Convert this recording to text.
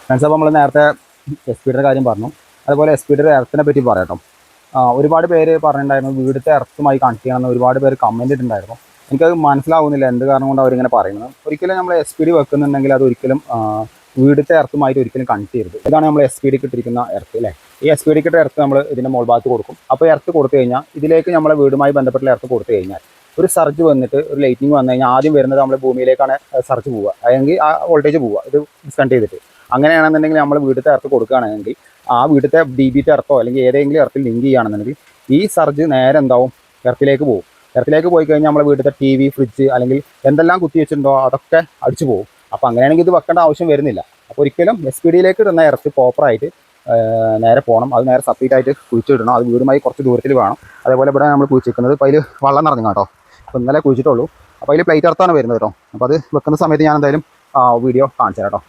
Friends, അപ്പോൾ നമ്മൾ നേരത്തെ എസ് കാര്യം പറഞ്ഞു. അതുപോലെ എസ് എർത്തിനെ പറ്റി പറയാം. ഒരുപാട് പേര് പറഞ്ഞിട്ടുണ്ടായിരുന്നു വീടിൻ്റെ എർത്തുമായി കണക്ട് ചെയ്യണമെന്ന് ഒരുപാട് പേര് കമൻറ്റ് ഇട്ടിട്ടുണ്ടായിരുന്നു. എനിക്കത് മനസ്സിലാവുന്നില്ല എന്ത് കാരണം കൊണ്ട് അവരിങ്ങനെ പറയുന്നത്. ഒരിക്കലും നമ്മൾ എസ് വെക്കുന്നുണ്ടെങ്കിൽ അത് ഒരിക്കലും വീടിൻ്റെ എർത്തുമായിട്ട് ഒരിക്കലും കണക്ട് ചെയ്യരുത്. ഇതാണ് നമ്മൾ എസ് ഇട്ടിരിക്കുന്ന എർത്ത് അല്ലേ. ഈ എസ് കിട്ട എർത്ത് നമ്മൾ ഇതിൻ്റെ മോൾ ഭാഗത്ത് കൊടുക്കും. അപ്പോൾ എർത്ത് കൊടുത്തു കഴിഞ്ഞാൽ ഇതിലേക്ക് നമ്മളെ വീടുമായി ബന്ധപ്പെട്ട എർത്ത് കൊടുത്തു കഴിഞ്ഞാൽ ഒരു സർജ് വന്നിട്ട് ഒരു ലൈറ്റിംഗ് വന്നു കഴിഞ്ഞാൽ ആദ്യം വരുന്നത് നമ്മൾ ഭൂമിയിലേക്കാണ് സർജ് പോവുക, അല്ലെങ്കിൽ ആ വോൾട്ടേജ് പോവുക ഇത് ഡിസ്കണക്ട് ചെയ്തിട്ട്. അങ്ങനെയാണെന്നുണ്ടെങ്കിൽ നമ്മൾ വീട്ടിലത്തെ എർത്ത് കൊടുക്കുകയാണെങ്കിൽ ആ വീട്ടിലത്തെ DBത്തെ എർത്തോ അല്ലെങ്കിൽ ഏതെങ്കിലും എർത്തിൽ ലിങ്ക് ചെയ്യുകയാണെന്നുണ്ടെങ്കിൽ ഈ സർജ് നേരെ എന്താവും, എർത്തിലേക്ക് പോകും. എർത്തിലേക്ക് പോയി കഴിഞ്ഞാൽ നമ്മളെ വീട്ടിലത്തെ TV, ഫ്രിഡ്ജ് അല്ലെങ്കിൽ എന്തെല്ലാം കുത്തി വെച്ചിട്ടുണ്ടോ അതൊക്കെ അടിച്ചു പോകും. അപ്പോൾ അങ്ങനെയാണെങ്കിൽ ഇത് വെക്കേണ്ട ആവശ്യം വരുന്നില്ല. അപ്പോൾ ഒരിക്കലും SPD ഇടുന്ന എർത്ത് പ്രോപ്പറായിട്ട് നേരെ പോകണം. അത് നേരെ സെപ്പറേറ്റ് ആയിട്ട് കുഴിച്ചിടണം. അത് വീടുമായി കുറച്ച് ദൂരത്തിൽ വേണം. അതേപോലെ ഇവിടെ നമ്മൾ കുഴിച്ചിരിക്കുന്നത് അപ്പോൾ അതിൽ വെള്ളം നിറഞ്ഞു കേട്ടോ. അപ്പോൾ ഇന്നലെ കുഴിച്ചിട്ടുള്ളൂ. അപ്പോൾ അതിൽ പ്ലേറ്റ് എർത്താണ് വരുന്നത് കേട്ടോ. അപ്പോൾ അത് വെക്കുന്ന സമയത്ത് ഞാൻ എന്തായാലും വീഡിയോ കാണിച്ചു തരാം കേട്ടോ.